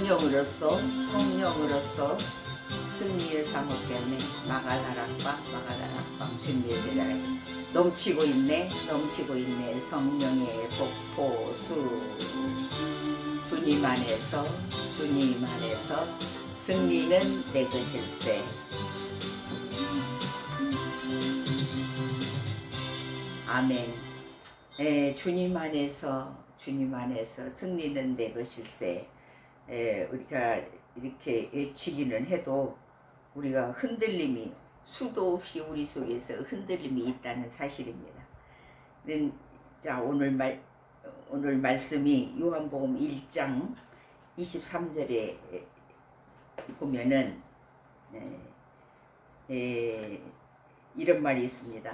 성령으로서 승리의 상호 때문에 마가다락방 준비의 제자가 넘치고 있네. 성령의 폭포수. 주님 안에서 승리는 내 것일세. 아멘. 주님 안에서 승리는 내 것일세. 우리가 이렇게 외치기는 해도 우리가 흔들림이 수도 없이 우리 속에서 흔들림이 있다는 사실입니다. 자, 오늘 말씀이 요한복음 1장 23절에 보면은 이런 말이 있습니다.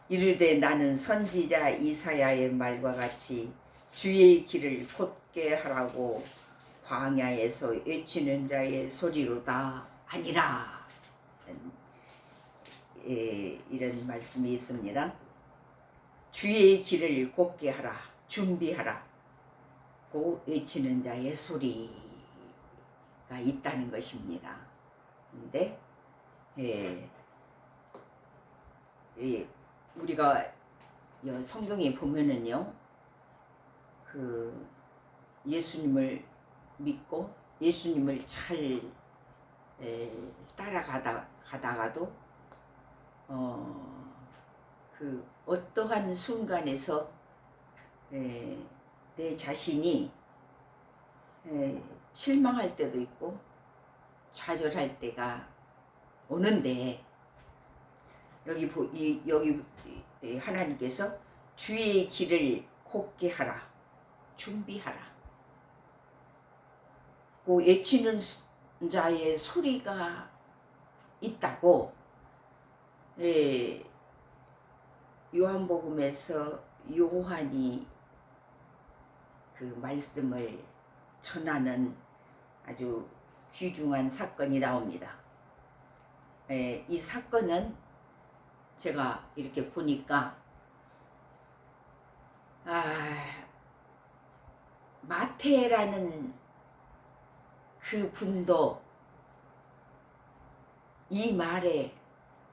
이르되 나는 선지자 이사야의 말과 같이 주의 길을 곧게 하라고 광야에서 외치는 자의 소리로다 하니라. 이런 말씀이 있습니다. 주의 길을 곧게 하라, 준비하라 고 외치는 자의 소리가 있다는 것입니다. 근데 우리가 성경에 보면은요, 그 예수님을 믿고 예수님을 잘 따라가다가도 그 어떠한 순간에서 내 자신이 실망할 때도 있고 좌절할 때가 오는데, 여기 하나님께서 주의 길을 곧게 하라, 준비하라 고 외치는 자의 소리가 있다고 요한복음에서 요한이 그 말씀을 전하는 아주 귀중한 사건이 나옵니다. 이 사건은 제가 이렇게 보니까 마태라는 그 분도 이 말에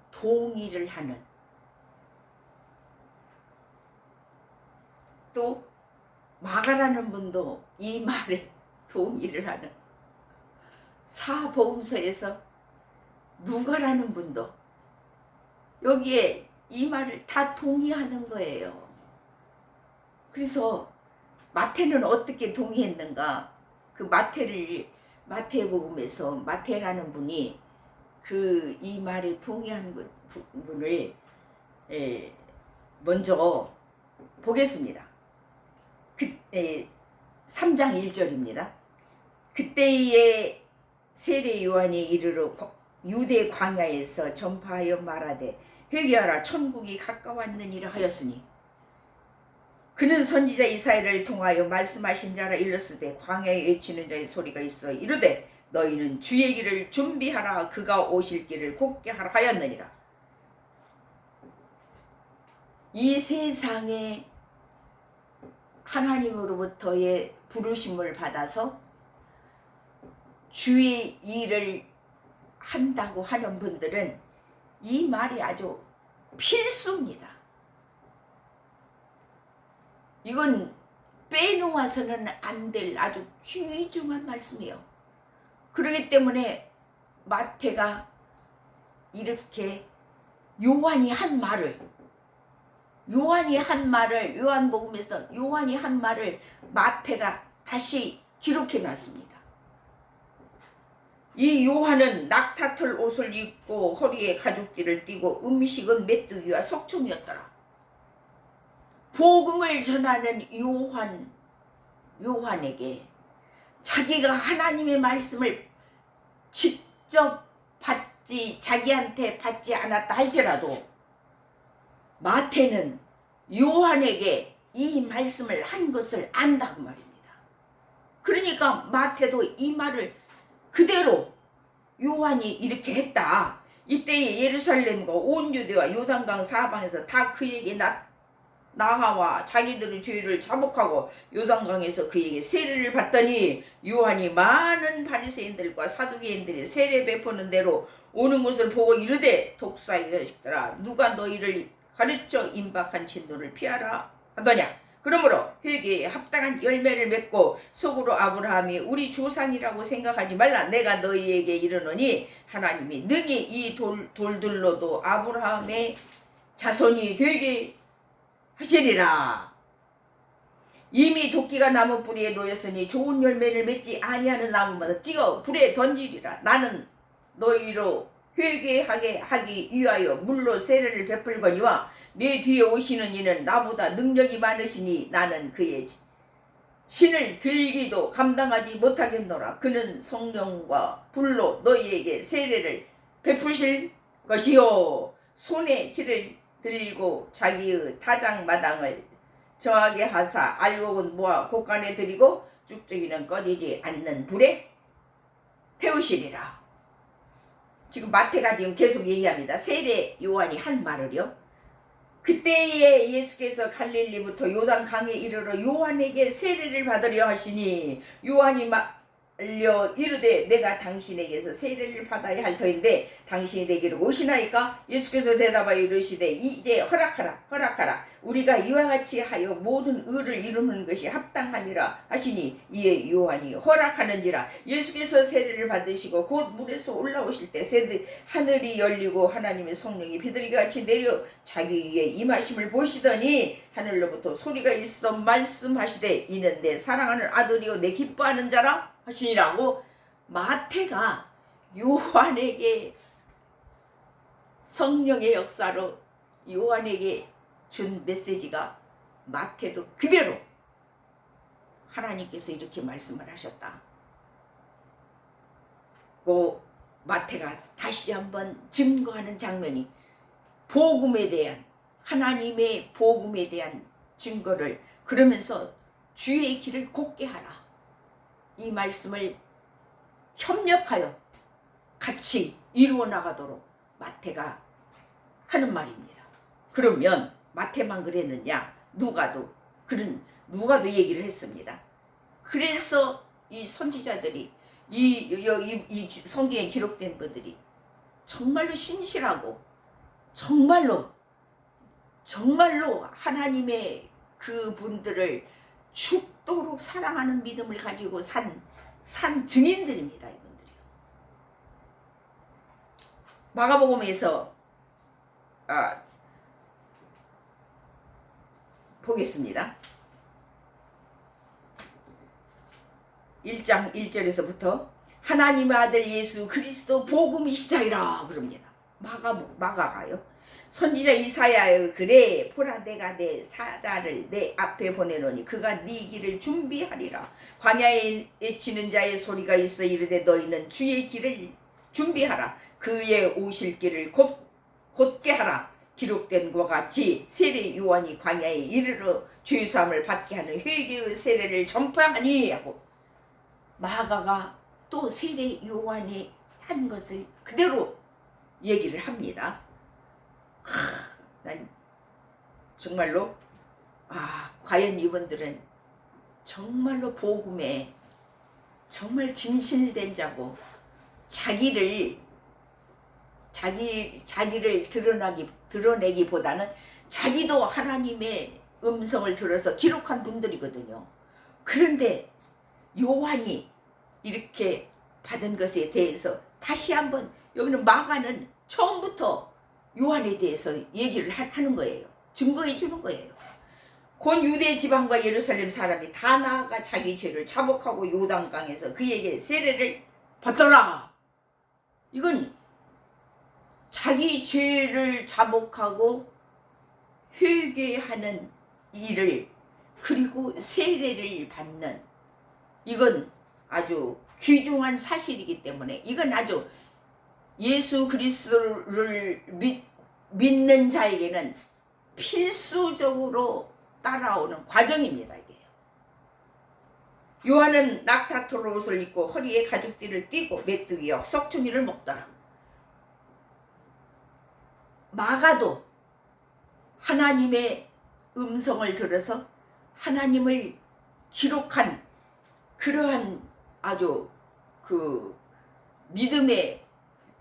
동의를 하는, 또 마가라는 분도 이 말에 동의를 하는, 사복음서에서 누가라는 분도 여기에 이 말을 다 동의하는 거예요. 그래서 마태는 어떻게 동의했는가? 그 마태복음에서 마태라는 분이 그 이 말에 동의한 분을 먼저 보겠습니다. 3장 1절입니다. 그때에 세례 요한이 이르러 유대 광야에서 전파하여 말하되 회개하라, 천국이 가까웠느니라 하였으니, 그는 선지자 이사야를 통하여 말씀하신 자라 일렀으되 광야에 외치는 자의 소리가 있어 이르되 너희는 주의 길을 준비하라, 그가 오실 길을 곧게 하라 하였느니라. 이 세상에 하나님으로부터의 부르심을 받아서 주의 일을 한다고 하는 분들은 이 말이 아주 필수입니다. 이건 빼놓아서는 안 될 아주 귀중한 말씀이에요. 그렇기 때문에 마태가 이렇게 요한이 한 말을 요한복음에서 요한이 한 말을 마태가 다시 기록해 놨습니다. 이 요한은 낙타털 옷을 입고 허리에 가죽띠를 띠고 음식은 메뚜기와 석청이었더라. 복음을 전하는 요한에게 자기가 하나님의 말씀을 직접 자기한테 받지 않았다 할지라도 마태는 요한에게 이 말씀을 한 것을 안다고 말입니다. 그러니까 마태도 이 말을 그대로 요한이 이렇게 했다. 이때에 예루살렘과 온 유대와 요단강 사방에서 다 그에게 나하와 자기들의 죄를 자복하고 요단강에서 그에게 세례를 받더니 요한이 많은 바리새인들과 사두개인들이 세례 베푸는 대로 오는 것을 보고 이르되 독사의 자식들아 누가 너희를 가르쳐 임박한 진노를 피하라 하더냐. 그러므로 회개에 합당한 열매를 맺고 속으로 아브라함이 우리 조상이라고 생각하지 말라. 내가 너희에게 이르노니 하나님이 능히 이 돌들로도 아브라함의 자손이 되게 하시리라. 이미 도끼가 나무 뿌리에 놓였으니 좋은 열매를 맺지 아니하는 나무마다 찍어 불에 던지리라. 나는 너희로 회개하게 하기 위하여 물로 세례를 베풀거니와 내 뒤에 오시는 이는 나보다 능력이 많으시니 나는 그의 신을 들기도 감당하지 못하겠노라. 그는 성령과 불로 너희에게 세례를 베푸실 것이요 손에 길을 들고 자기의 타작마당을 정하게 하사 알곡은 모아 곳간에 들이고 쭉저기는 꺼지지 않는 불에 태우시리라. 지금 마태가 지금 계속 얘기합니다. 세례 요한이 한 말을요. 그때에 예수께서 갈릴리부터 요단강에 이르러 요한에게 세례를 받으려 하시니 요한이 말려 이르되 내가 당신에게서 세례를 받아야 할 터인데 당신이 내게로 오시나이까? 예수께서 대답하여 이르시되 이제 허락하라. 우리가 이와 같이 하여 모든 의를 이루는 것이 합당하니라 하시니 이에 요한이 허락하는지라. 예수께서 세례를 받으시고 곧 물에서 올라오실 때 하늘이 열리고 하나님의 성령이 비둘기같이 내려 자기 위에 임하심을 보시더니 하늘로부터 소리가 있어 말씀하시되 이는 내 사랑하는 아들이요 내 기뻐하는 자라 하시니라고. 마태가 요한에게 성령의 역사로 요한에게 준 메시지가 마태도 그대로 하나님께서 이렇게 말씀을 하셨다. 그 마태가 다시 한번 증거하는 장면이 복음에 대한 하나님의 복음에 대한 증거를 그러면서 주의 길을 곱게 하라. 이 말씀을 협력하여 같이 이루어 나가도록 마태가 하는 말입니다. 그러면 마태만 그랬느냐? 누가도 얘기를 했습니다. 그래서 이 선지자들이 이 성경에 기록된 분들이 정말로 신실하고 정말로 하나님의 그 분들을 죽도록 사랑하는 믿음을 가지고 산 증인들입니다. 이분들이요. 마가복음에서 보겠습니다. 1장 1절에서부터 하나님의 아들 예수 그리스도 복음이 시작이라 그럽니다. 마가가요. 선지자 이사야의 글에 보라 내가 내 사자를 내 앞에 보내노니 그가 네 길을 준비하리라. 광야에 외치는 자의 소리가 있어 이르되 너희는 주의 길을 준비하라. 그의 오실 길을 곧게 하라. 기록된 것과 같이 세례 요한이 광야에 이르러 죄사함을 받게 하는 회개의 세례를 전파하니 하고 마가가 또 세례 요한이 한 것을 그대로 얘기를 합니다. 난 정말로 과연 이분들은 정말로 복음에 정말 진실된 자고 자기를 드러내기보다는 자기도 하나님의 음성을 들어서 기록한 분들이거든요. 그런데 요한이 이렇게 받은 것에 대해서 다시 한번 여기는 마가는 처음부터 요한에 대해서 얘기를 하는 거예요. 증거해 주는 거예요. 곧 유대 지방과 예루살렘 사람이 다 나아가 자기 죄를 자복하고 요단강에서 그에게 세례를 받더라. 이건 자기 죄를 자복하고 회개하는 일을 그리고 세례를 받는 이건 아주 귀중한 사실이기 때문에 이건 아주 예수 그리스도를 믿는 자에게는 필수적으로 따라오는 과정입니다. 이게. 요한은 낙타토로 옷을 입고 허리에 가죽띠를 띠고 메뚜기와 석청이를 먹더라. 마가도 하나님의 음성을 들어서 하나님을 기록한 그러한 아주 그 믿음의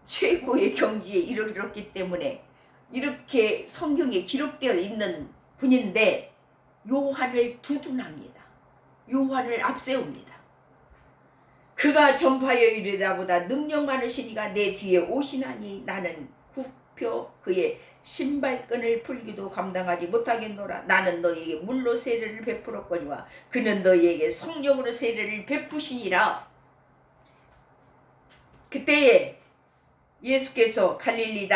최고의 경지에 이르렀기 때문에 이렇게 성경에 기록되어 있는 분인데 요한을 두둔합니다. 요한을 앞세웁니다. 그가 전파하여 이르다보다 능력 많으시니가 내 뒤에 오시나니 나는 굽혀 그의 신발끈을 풀기도 감당하지 못하겠노라. 나는 너희에게 물로 세례를 베풀었거니와 그는 너희에게 성령으로 세례를 베푸시니라. 그때에 예수께서 갈릴리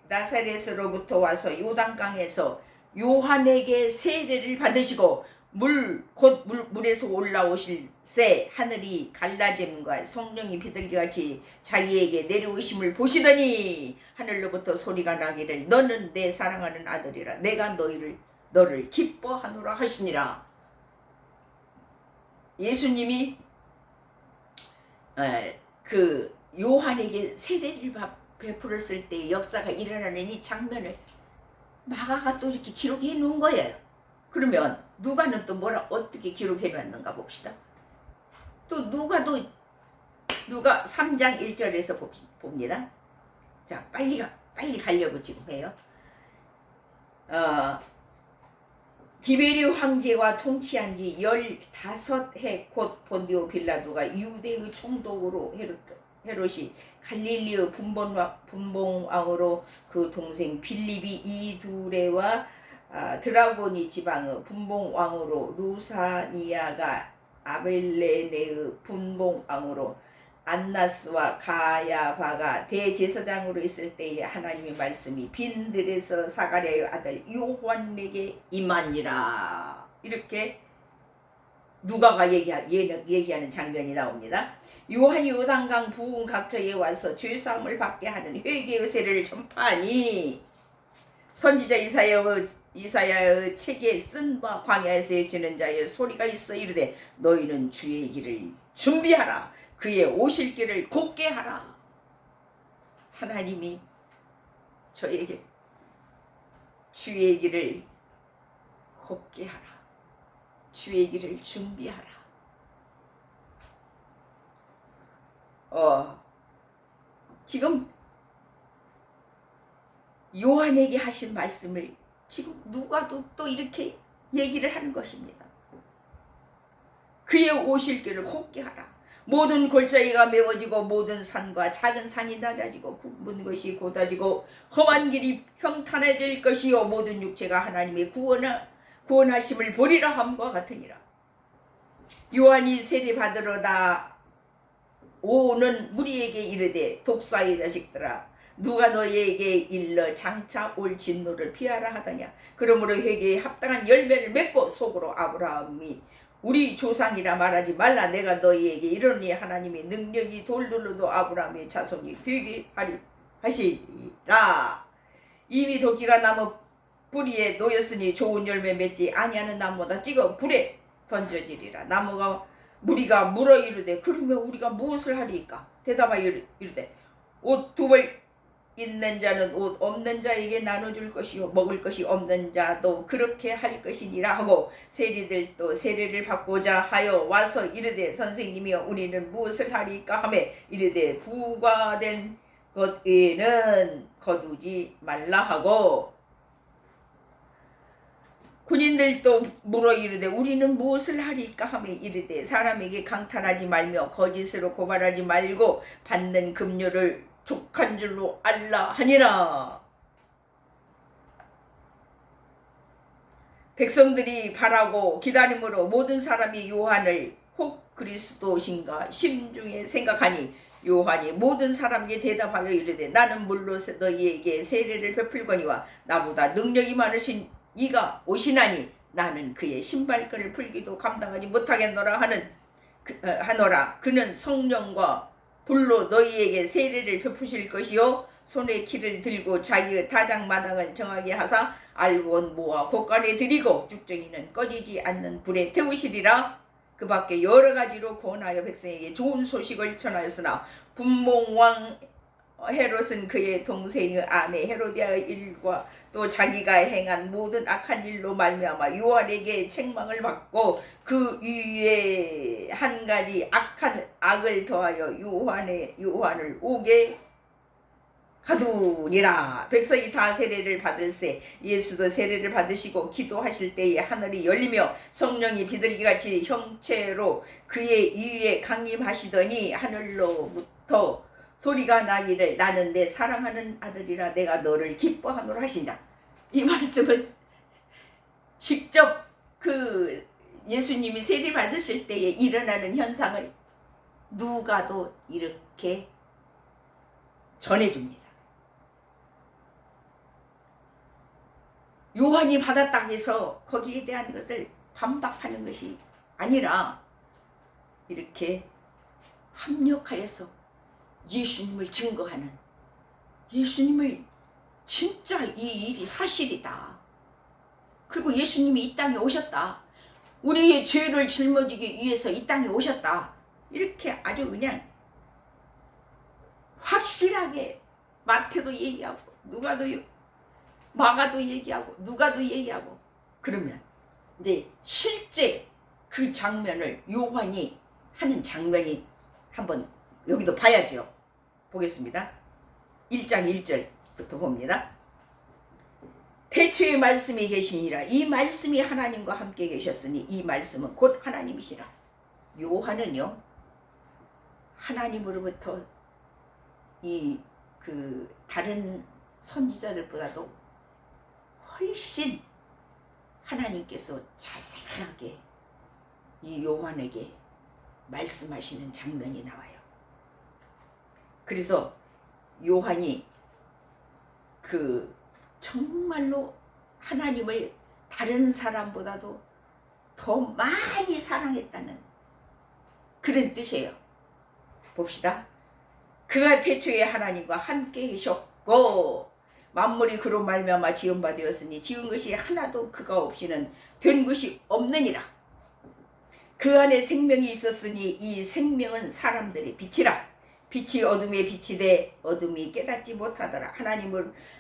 나사렛으로부터 와서 요단강에서 요한에게 세례를 받으시고 물에서 올라오실새 하늘이 갈라짐과 성령이 비둘기같이 자기에게 내려오심을 보시더니 하늘로부터 소리가 나기를 너는 내 사랑하는 아들이라 내가 너를 기뻐하노라 하시니라. 예수님이 그 요한에게 세례를 베풀었을 때 역사가 일어나는 이 장면을 마가가 또 이렇게 기록해 놓은 거예요. 그러면 누가는 또 어떻게 기록해 놨는가 봅시다. 또 누가 3장 1절에서 봅니다. 자, 빨리 가려고 지금 해요. 디베리오 황제와 통치한 지 15해 곧 본디오 빌라도가 유대의 총독으로 헤롯이 갈릴리의 분봉왕으로 그 동생 빌립이 이두레와 드라고니 지방의 분봉왕으로 루사니아가 아벨레네의 분봉왕으로 안나스와 가야바가 대제사장으로 있을 때에 하나님의 말씀이 빈들에서 사가랴의 아들 요한에게 임하니라. 이렇게 누가가 얘기하는 장면이 나옵니다. 요한이 요단강 부은 각처에 와서 죄사함을 받게 하는 회개의 세례를 전파하니 선지자 이사야의 책에 쓴 바 광야에서 외치는 자의 소리가 있어 이르되 너희는 주의 길을 준비하라 그의 오실 길을 곧게 하라. 하나님이 저에게 주의 길을 곧게 하라, 주의 길을 준비하라. 지금 요한에게 하신 말씀을 지금 누가도 또 이렇게 얘기를 하는 것입니다. 그의 오실 길을 곧게 하라. 모든 골짜기가 메워지고 모든 산과 작은 산이 낮아지고 굽은 것이 곧아지고 험한 길이 평탄해질 것이요 모든 육체가 하나님의 구원하심을 보리라 함과 같으니라. 요한이 세례 받으러 오는 무리에게 이르되 독사의 자식들아 누가 너희에게 일러 장차 올 진노를 피하라 하더냐. 그러므로 회개에 합당한 열매를 맺고 속으로 아브라함이 우리 조상이라 말하지 말라. 내가 너희에게 이르노니 하나님의 능력이 돌들로도 아브라함의 자손이 되게 하시리라. 이미 도끼가 나무 뿌리에 놓였으니 좋은 열매 맺지 아니하는 나무보다 찍어 불에 던져지리라. 무리가 물어 이르되 그러면 우리가 무엇을 하리까? 대답하여 이르되 옷 두 벌 있는 자는 옷 없는 자에게 나눠줄 것이요 먹을 것이 없는 자도 그렇게 할 것이니라 하고 세리들도 세례를 받고자 하여 와서 이르되 선생님이여 우리는 무엇을 하리까 하매 이르되 부과된 것 외에는 거두지 말라 하고 군인들도 물어 이르되 우리는 무엇을 하리까 하며 이르되 사람에게 강탈하지 말며 거짓으로 고발하지 말고 받는 급료를 족한 줄로 알라 하니라. 백성들이 바라고 기다림으로 모든 사람이 요한을 혹 그리스도신가 심중에 생각하니 요한이 모든 사람에게 대답하여 이르되 나는 물로 너희에게 세례를 베풀거니와 나보다 능력이 많으신 이가 오시나니 나는 그의 신발끈을 풀기도 감당하지 못하겠노라 하노라. 그는 성령과 불로 너희에게 세례를 베푸실 것이요 손에 키를 들고 자기의 다장마당을 정하게 하사 알곤 모아 곳간에 들이고 쭉정이는 꺼지지 않는 불에 태우시리라. 그 밖에 여러 가지로 권하여 백성에게 좋은 소식을 전하였으나 분봉왕 헤롯은 그의 동생의 아내 헤로디아의 일과 또 자기가 행한 모든 악한 일로 말미암아 요한에게 책망을 받고 그 위에 한 가지 악한 악을 더하여 요한을 오게 가두니라. 백성이 다 세례를 받을세 예수도 세례를 받으시고 기도하실 때에 하늘이 열리며 성령이 비둘기같이 형체로 그의 위에 강림하시더니 하늘로부터 소리가 나기를 나는 내 사랑하는 아들이라 내가 너를 기뻐하노라 하시냐. 이 말씀은 직접 그 예수님이 세례 받으실 때에 일어나는 현상을 누가도 이렇게 전해줍니다. 요한이 받았다 해서 거기에 대한 것을 반박하는 것이 아니라 이렇게 합력하여서 예수님을 증거하는, 예수님을 진짜 이 일이 사실이다. 그리고 예수님이 이 땅에 오셨다. 우리의 죄를 짊어지기 위해서 이 땅에 오셨다. 이렇게 아주 그냥 확실하게 마태도 얘기하고 누가도 마가도 얘기하고 누가도 얘기하고 그러면 이제 실제 그 장면을 요한이 하는 장면이 한번 여기도 봐야죠. 보겠습니다. 1장 1절부터 봅니다. 태초에 말씀이 계시니라. 이 말씀이 하나님과 함께 계셨으니 이 말씀은 곧 하나님이시라. 요한은요 하나님으로부터 그 다른 선지자들보다도 훨씬 하나님께서 자세하게 이 요한에게 말씀하시는 장면이 나와요. 그래서 요한이 그 정말로 하나님을 다른 사람보다도 더 많이 사랑했다는 그런 뜻이에요. 봅시다. 그가 태초에 하나님과 함께 계셨고 만물이 그로 말미암아 지은 바 되었으니 지은 것이 하나도 그가 없이는 된 것이 없느니라. 그 안에 생명이 있었으니 이 생명은 사람들의 빛이라. 빛이 어둠에 비치되 어둠이 깨닫지 못하더라.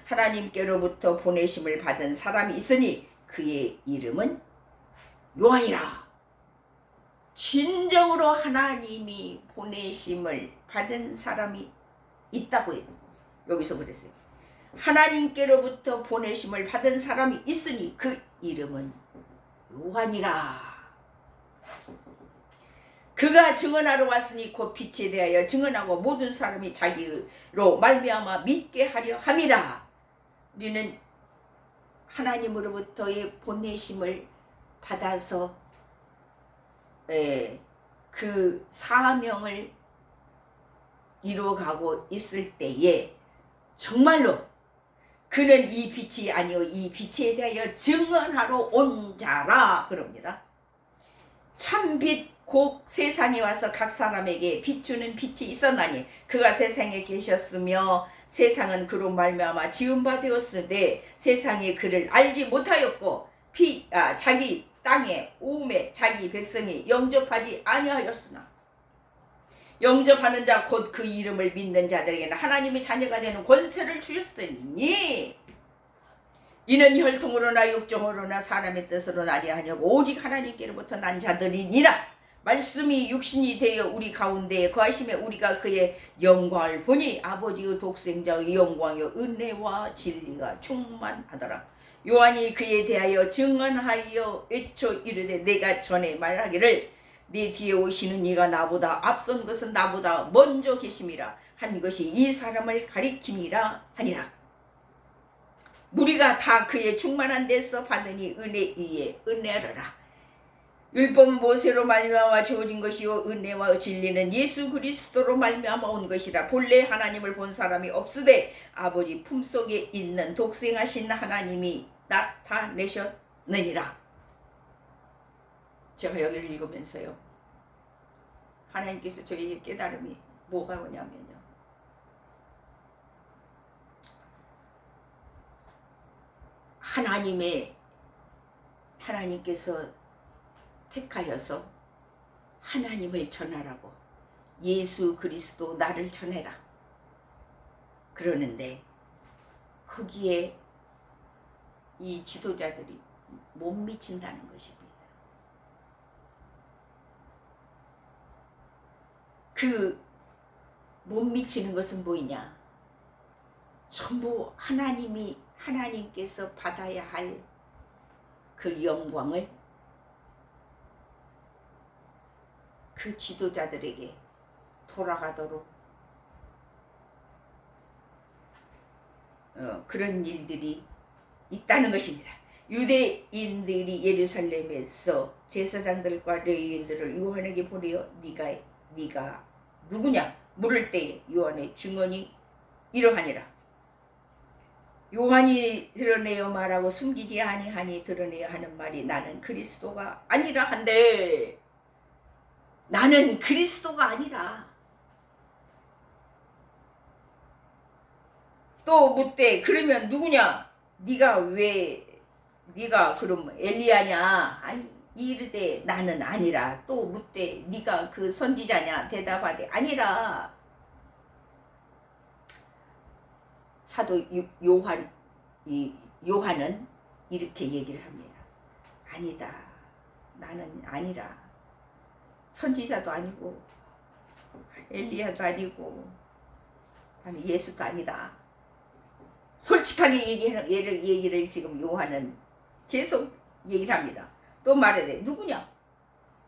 하나님께로부터 보내심을 받은 사람이 있으니 그의 이름은 요한이라. 진정으로 하나님이 보내심을 받은 사람이 있다고 해요. 여기서 그랬어요. 하나님께로부터 보내심을 받은 사람이 있으니 그 이름은 요한이라. 그가 증언하러 왔으니 곧 빛에 대하여 증언하고 모든 사람이 자기로 말미암아 믿게 하려 함이라. 우리는 하나님으로부터의 보내심을 받아서 그 사명을 이루어가고 있을 때에 정말로 그는 이 빛이 아니요 이 빛에 대하여 증언하러 온 자라 그럽니다. 참빛 곧 세상에 와서 각 사람에게 비추는 빛이 있었나니 그가 세상에 계셨으며 세상은 그로 말미암아 지은 바 되었으되 세상이 그를 알지 못하였고 자기 땅에 오음에 자기 백성이 영접하지 아니하였으나 영접하는 자 곧 그 이름을 믿는 자들에게는 하나님의 자녀가 되는 권세를 주셨으니 이는 혈통으로나 육정으로나 사람의 뜻으로나 아니하냐고 오직 하나님께로부터 난 자들이니라. 말씀이 육신이 되어 우리 가운데에 거하심에 우리가 그의 영광을 보니 아버지의 독생자의 영광이요 은혜와 진리가 충만하더라. 요한이 그에 대하여 증언하여 외쳐 이르되 내가 전에 말하기를 네 뒤에 오시는 이가 나보다 앞선 것은 나보다 먼저 계심이라 한 것이 이 사람을 가리킴이라 하니라. 우리가 다 그의 충만한 데서 받으니 은혜 위에 은혜로라. 율법은 모세로 말미암아 주어진 것이요 은혜와 진리는 예수 그리스도로 말미암아 온 것이라. 본래 하나님을 본 사람이 없으되 아버지 품속에 있는 독생하신 하나님이 나타내셨느니라. 제가 여기를 읽으면서요 하나님께서 저에게 깨달음이 뭐가 오냐면요 하나님께서 택하여서 하나님을 전하라고 예수 그리스도 나를 전해라 그러는데 거기에 이 지도자들이 못 미친다는 것입니다. 그 못 미치는 것은 뭐이냐? 전부 하나님께서 받아야 할 그 영광을 그 지도자들에게 돌아가도록 그런 일들이 있다는 것입니다. 유대인들이 예루살렘에서 제사장들과 레위인들을 요한에게 보내어 네가 누구냐 물을 때에 요한의 증언이 이러하니라. 요한이 드러내어 말하고 숨기지 아니하니 드러내어 하는 말이 나는 그리스도가 아니라 한데, 나는 그리스도가 아니라. 또 묻되 그러면 누구냐? 네가 그럼 엘리야냐? 아니 이르되 나는 아니라. 또 묻되 네가 그 선지자냐? 대답하되 아니라. 사도 요한은 이렇게 얘기를 합니다. 아니다. 나는 아니라. 선지자도 아니고 엘리야도 아니고 아니 예수도 아니다. 솔직하게 얘기를 지금 요한은 계속 얘기를 합니다. 또 말하되 누구냐?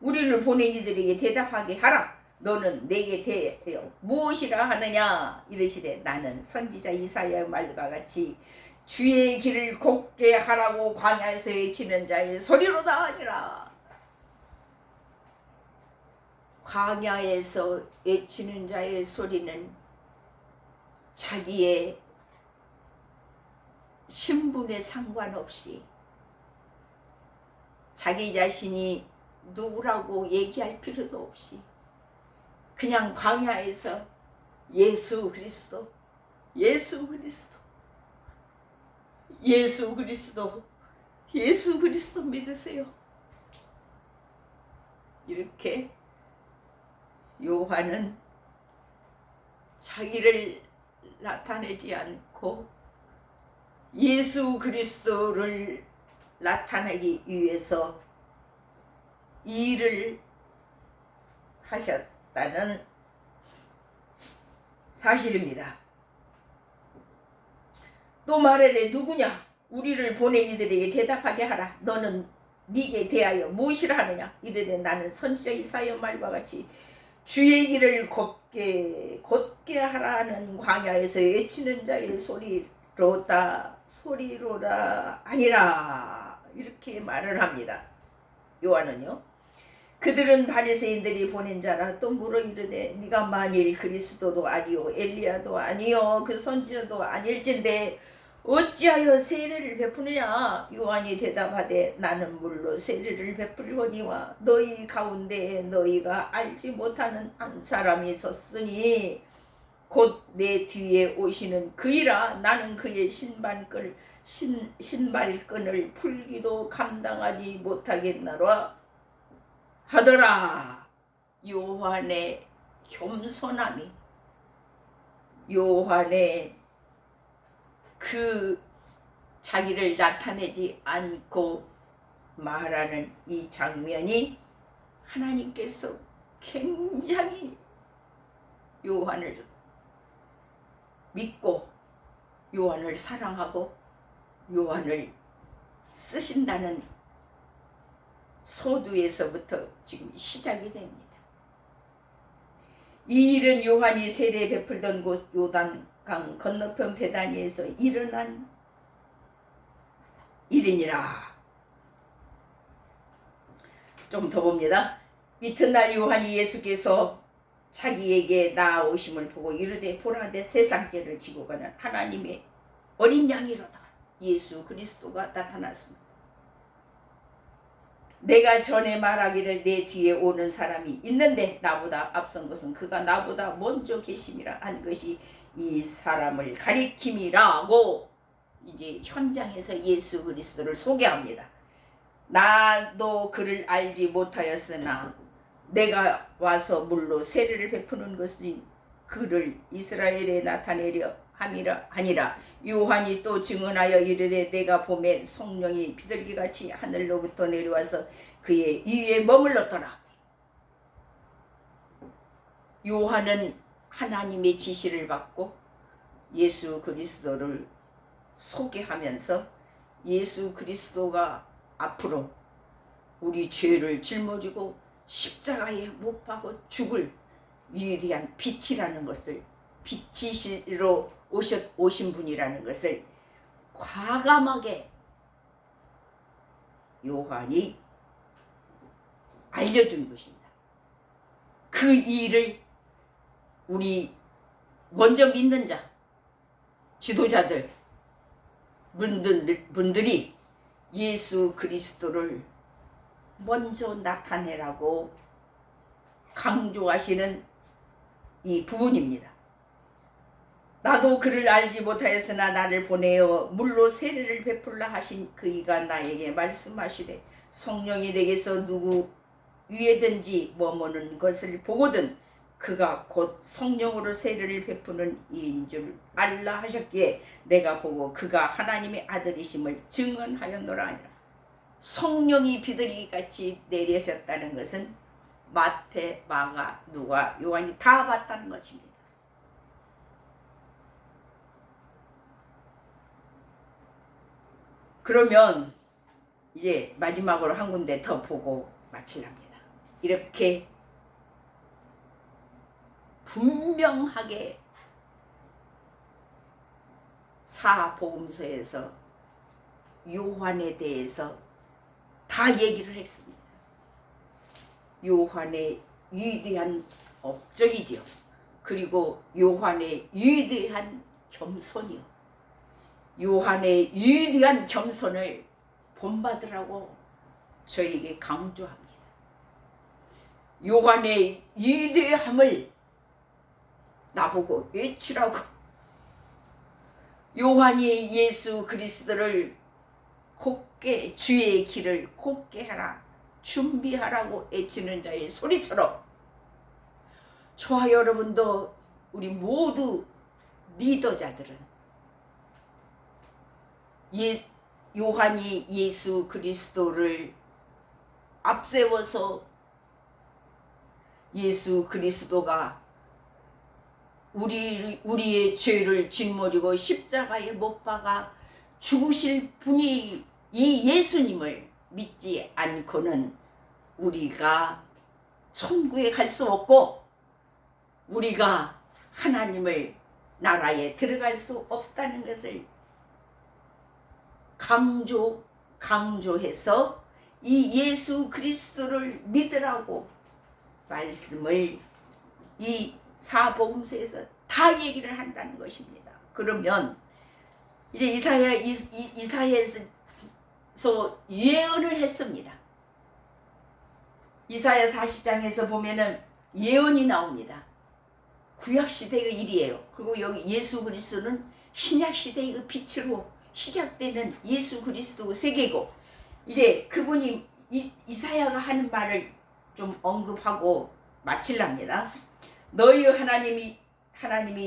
우리를 보낸 이들에게 대답하게 하라. 너는 내게 대하여 무엇이라 하느냐? 이르시되 나는 선지자 이사야의 말과 같이 주의 길을 곱게 하라고 광야에서 외치는 자의 소리로다 하니라. 광야에서 외치는 자의 소리는 자기의 신분에 상관없이 자기 자신이 누구라고 얘기할 필요도 없이 그냥 광야에서 예수 그리스도 믿으세요. 이렇게 요한은 자기를 나타내지 않고 예수 그리스도를 나타내기 위해서 이 일을 하셨다는 사실입니다. 또 말하되 누구냐? 우리를 보낸 이들에게 대답하게 하라. 너는 네게 대하여 무엇이라 하느냐? 이르되 나는 선지자 이사야 말과 같이 주의 길을 곧게 하라는 광야에서 외치는 자의 소리로다 아니라. 이렇게 말을 합니다. 요한은요. 그들은 바리새인들이 보낸 자라. 또 물어 이르되 네가 만일 그리스도도 아니요 엘리야도 아니요 그 선지자도 아닐진데 어찌하여 세례를 베푸느냐? 요한이 대답하되 나는 물로 세례를 베풀거니와 너희 가운데에 너희가 알지 못하는 한 사람이 섰으니 곧 내 뒤에 오시는 그이라. 나는 그의 신발끈을 풀기도 감당하지 못하겠나라 하더라. 요한의 겸손함이, 요한의 그 자기를 나타내지 않고 말하는 이 장면이 하나님께서 굉장히 요한을 믿고 요한을 사랑하고 요한을 쓰신다는 소두에서부터 지금 시작이 됩니다. 이 일은 요한이 세례 베풀던 곳 요단강 건너편 베다니에서 일어난 일이니라. 좀 더 봅니다. 이튿날 요한이 예수께서 자기에게 나아오심을 보고 이르되 보라 내 세상죄를 지고 가는 하나님의 어린 양이로다. 예수 그리스도가 나타났습니다. 내가 전에 말하기를 내 뒤에 오는 사람이 있는데 나보다 앞선 것은 그가 나보다 먼저 계심이라 한 것이 이 사람을 가리킴이라고 이제 현장에서 예수 그리스도를 소개합니다. 나도 그를 알지 못하였으나 내가 와서 물로 세례를 베푸는 것이 그를 이스라엘에 나타내려 하니라. 요한이 또 증언하여 이르되 내가 봄에 성령이 비둘기같이 하늘로부터 내려와서 그의 위에 머물렀더라. 요한은 하나님의 지시를 받고 예수 그리스도를 소개하면서 예수 그리스도가 앞으로 우리 죄를 짊어지고 십자가에 못 박아 죽을 위대한 빛이라는 것을, 빛이시로 오신 분이라는 것을 과감하게 요한이 알려준 것입니다. 그 일을 우리 먼저 믿는 자, 지도자들 분들이 예수 그리스도를 먼저 나타내라고 강조하시는 이 부분입니다. 나도 그를 알지 못하였으나 나를 보내어 물로 세례를 베풀라 하신 그이가 나에게 말씀하시되 성령이 내게서 누구 위에든지 머무는 것을 보거든 그가 곧 성령으로 세례를 베푸는 이인 줄 알라 하셨기에 내가 보고 그가 하나님의 아들이심을 증언하였노라 하니라. 성령이 비둘기같이 내리셨다는 것은 마태, 마가, 누가, 요한이 다 봤다는 것입니다. 그러면 이제 마지막으로 한 군데 더 보고 마치랍니다. 이렇게 분명하게 사복음서에서 요한에 대해서 다 얘기를 했습니다. 요한의 위대한 업적이지요. 그리고 요한의 위대한 겸손이요. 요한의 위대한 겸손을 본받으라고 저에게 강조합니다. 요한의 위대함을 나보고 외치라고, 요한이 예수 그리스도를 곧게 주의 길을 곧게 하라, 준비하라고 외치는 자의 소리처럼 저와 여러분도, 우리 모두 리더자들은 요한이 예수 그리스도를 앞세워서 예수 그리스도가 우리의 죄를 짊어지고 십자가에 못 박아 죽으실 분이 이 예수님을 믿지 않고는 우리가 천국에 갈 수 없고 우리가 하나님을 나라에 들어갈 수 없다는 것을 강조해서 이 예수 그리스도를 믿으라고 말씀을 이 사복음서에서 다 얘기를 한다는 것입니다. 그러면 이제 이사야에서 예언을 했습니다. 이사야 40장에서 보면은 예언이 나옵니다. 구약시대의 일이에요. 그리고 여기 예수 그리스도는 신약시대의 빛으로 시작되는 예수 그리스도 세계고, 이제 그분이 이사야가 하는 말을 좀 언급하고 마치랍니다. 너희 하나님이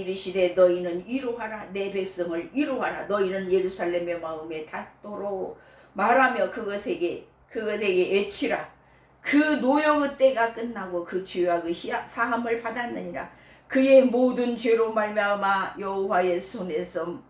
이르시되 너희는 위로하라, 내 백성을 위로하라. 너희는 예루살렘의 마음에 닿도록 말하며 그것에게 외치라. 그 노여의 때가 끝나고 그 죄와 그 사함을 받았느니라. 그의 모든 죄로 말미암아 여호와의 손에서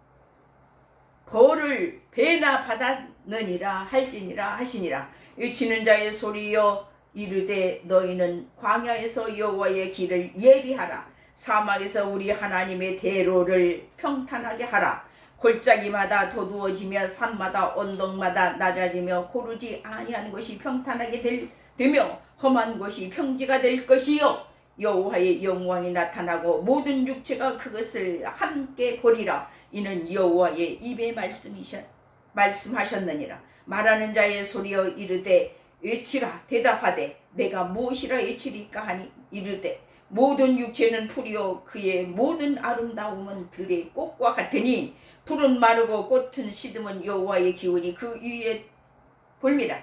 벌을 배나 받았느니라 할지니라 하시니라. 외치는 자의 소리여 이르되 너희는 광야에서 여호와의 길을 예비하라. 사막에서 우리 하나님의 대로를 평탄하게 하라. 골짜기마다 도두어지며 산마다 언덕마다 낮아지며 고르지 아니한 곳이 평탄하게 되며 험한 곳이 평지가 될 것이요 여호와의 영광이 나타나고 모든 육체가 그것을 함께 보리라. 이는 여호와의 입의 말씀하셨느니라. 말하는 자의 소리여 이르되 외치라. 대답하되 내가 무엇이라 외치리까 하니 이르되 모든 육체는 풀이요 그의 모든 아름다움은 들의 꽃과 같으니 풀은 마르고 꽃은 시듬은 여호와의 기운이 그 위에 볼미라.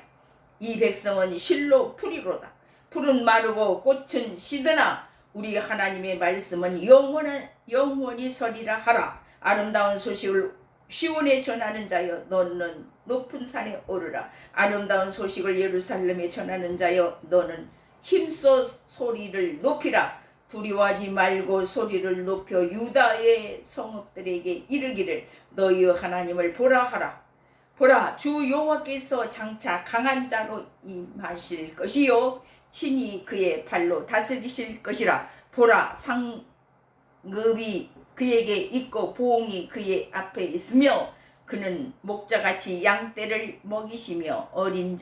이 백성은 실로 풀이로다. 풀은 마르고 꽃은 시드나 우리 하나님의 말씀은 영원히 서리라 하라. 아름다운 소식을 시온에 전하는 자여 너는 높은 산에 오르라. 아름다운 소식을 예루살렘에 전하는 자여 너는 힘써 소리를 높이라. 두려워하지 말고 소리를 높여 유다의 성읍들에게 이르기를 너희의 하나님을 보라 하라. 보라, 주 여호와께서 장차 강한 자로 임하실 것이요 친히 그의 발로 다스리실 것이라. 보라, 상급이 그에게 있고 보응이 그의 앞에 있으며 그는 목자같이 양떼를 먹이시며 어린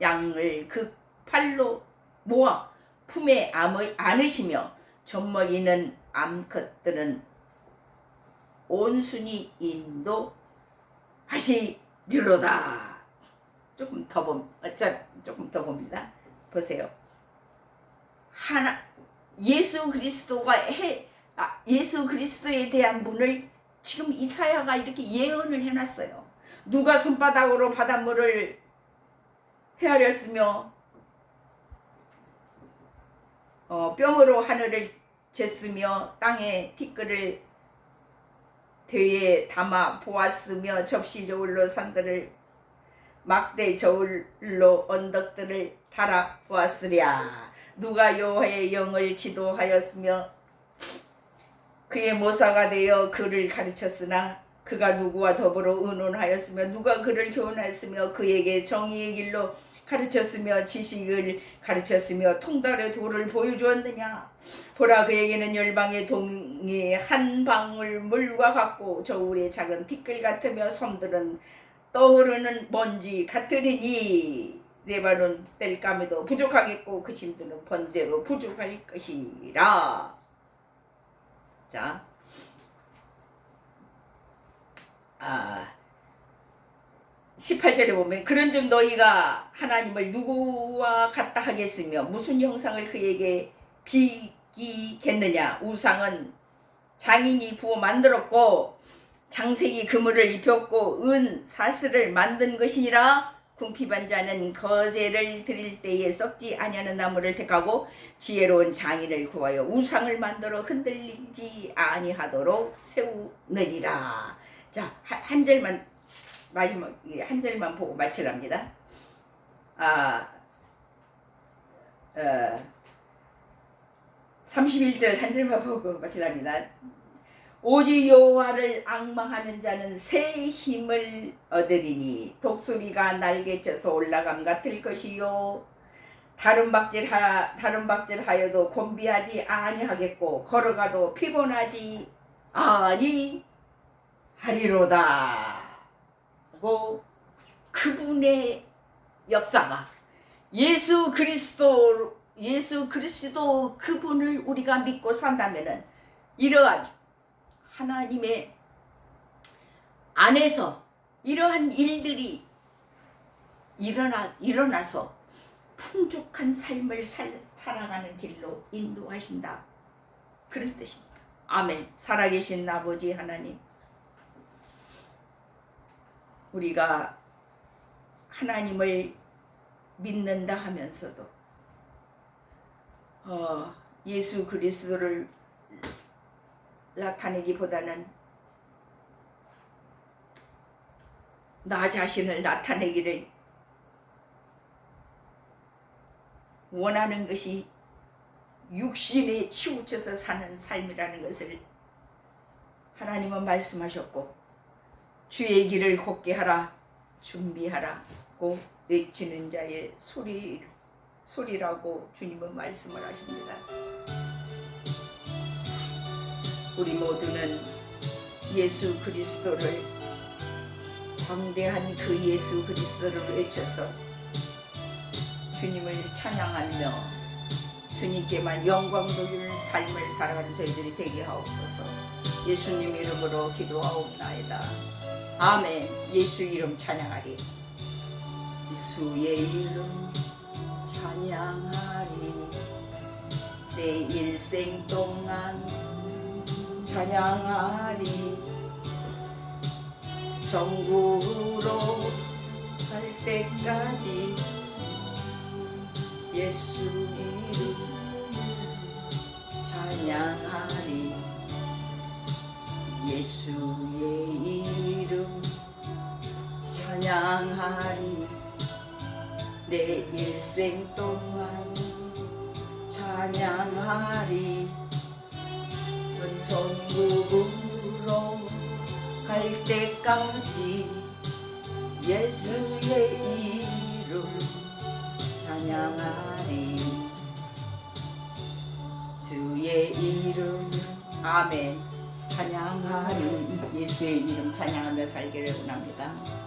양을 그 팔로 모아 품에 안으시며 젖먹이는 암컷들은 온순히 인도하시리로다. 조금 더 봅니다. 보세요. 예수 그리스도에 대한 분을 지금 이사야가 이렇게 예언을 해놨어요. 누가 손바닥으로 바닷물을 헤아렸으며 뼘으로 하늘을 쟀으며 땅에 티끌을 되에 담아 보았으며 접시 저울로 산들을 막대 저울로 언덕들을 달아 보았으랴. 누가 여호와의 영을 지도하였으며 그의 모사가 되어 그를 가르쳤으나 그가 누구와 더불어 의논하였으며 누가 그를 교훈하였으며 그에게 정의의 길로 가르쳤으며 지식을 가르쳤으며 통달의 도를 보여주었느냐. 보라, 그에게는 열방의 동이 한 방울 물과 같고 저울의 작은 티끌 같으며 섬들은 떠오르는 먼지 같으리니 레바논 땔감에도 부족하겠고 그 짐들은 번제로 부족할 것이라. 자, 18절에 보면 그런즉 너희가 하나님을 누구와 같다 하겠으며 무슨 형상을 그에게 비기겠느냐. 우상은 장인이 부어 만들었고 장색이 그물을 입혔고 은 사슬을 만든 것이니라. 궁핍한 자는 거제를 드릴 때에 썩지 아니하는 나무를 택하고 지혜로운 장인을 구하여 우상을 만들어 흔들리지 아니하도록 세우느니라. 자, 한 절만 마지막 한 절만 보고 마치랍니다. 31절 한 절만 보고 마치랍니다. 오직 여호와를 앙망하는 자는 새 힘을 얻으리니 독수리가 날개쳐서 올라감 같을 것이요 다른 박질하여도 곤비하지 아니하겠고 걸어가도 피곤하지 아니하리로다. 고 그분의 역사가 예수 그리스도 그분을 우리가 믿고 산다면은 이러한 하나님의 안에서 이러한 일들이 일어나서 풍족한 삶을 살아가는 길로 인도하신다. 그런 뜻입니다. 아멘. 살아계신 아버지 하나님, 우리가 하나님을 믿는다 하면서도 예수 그리스도를 나타내기보다는 나 자신을 나타내기를 원하는 것이 육신에 치우쳐서 사는 삶이라는 것을 하나님은 말씀하셨고 주의 길을 걷게 하라 준비하라고 외치는 자의 소리라고 주님은 말씀을 하십니다. 우리 모두는 예수 그리스도를 광대한 그 예수 그리스도를 외쳐서 주님을 찬양하며 주님께만 영광 돌리는 삶을 살아가는 저희들이 되게 하옵소서. 예수님 이름으로 기도하옵나이다. 아멘. 예수 이름 찬양하리. 예수의 이름 찬양하리. 내 일생 동안 찬양하리. 천국으로 갈 때까지 예수 이름 찬양하리. 예수 찬양하리 천국으로 갈 때까지 예수의 이름 찬양하리 주의 이름 아멘 찬양하리 예수의 이름 찬양하며 살기를 원합니다.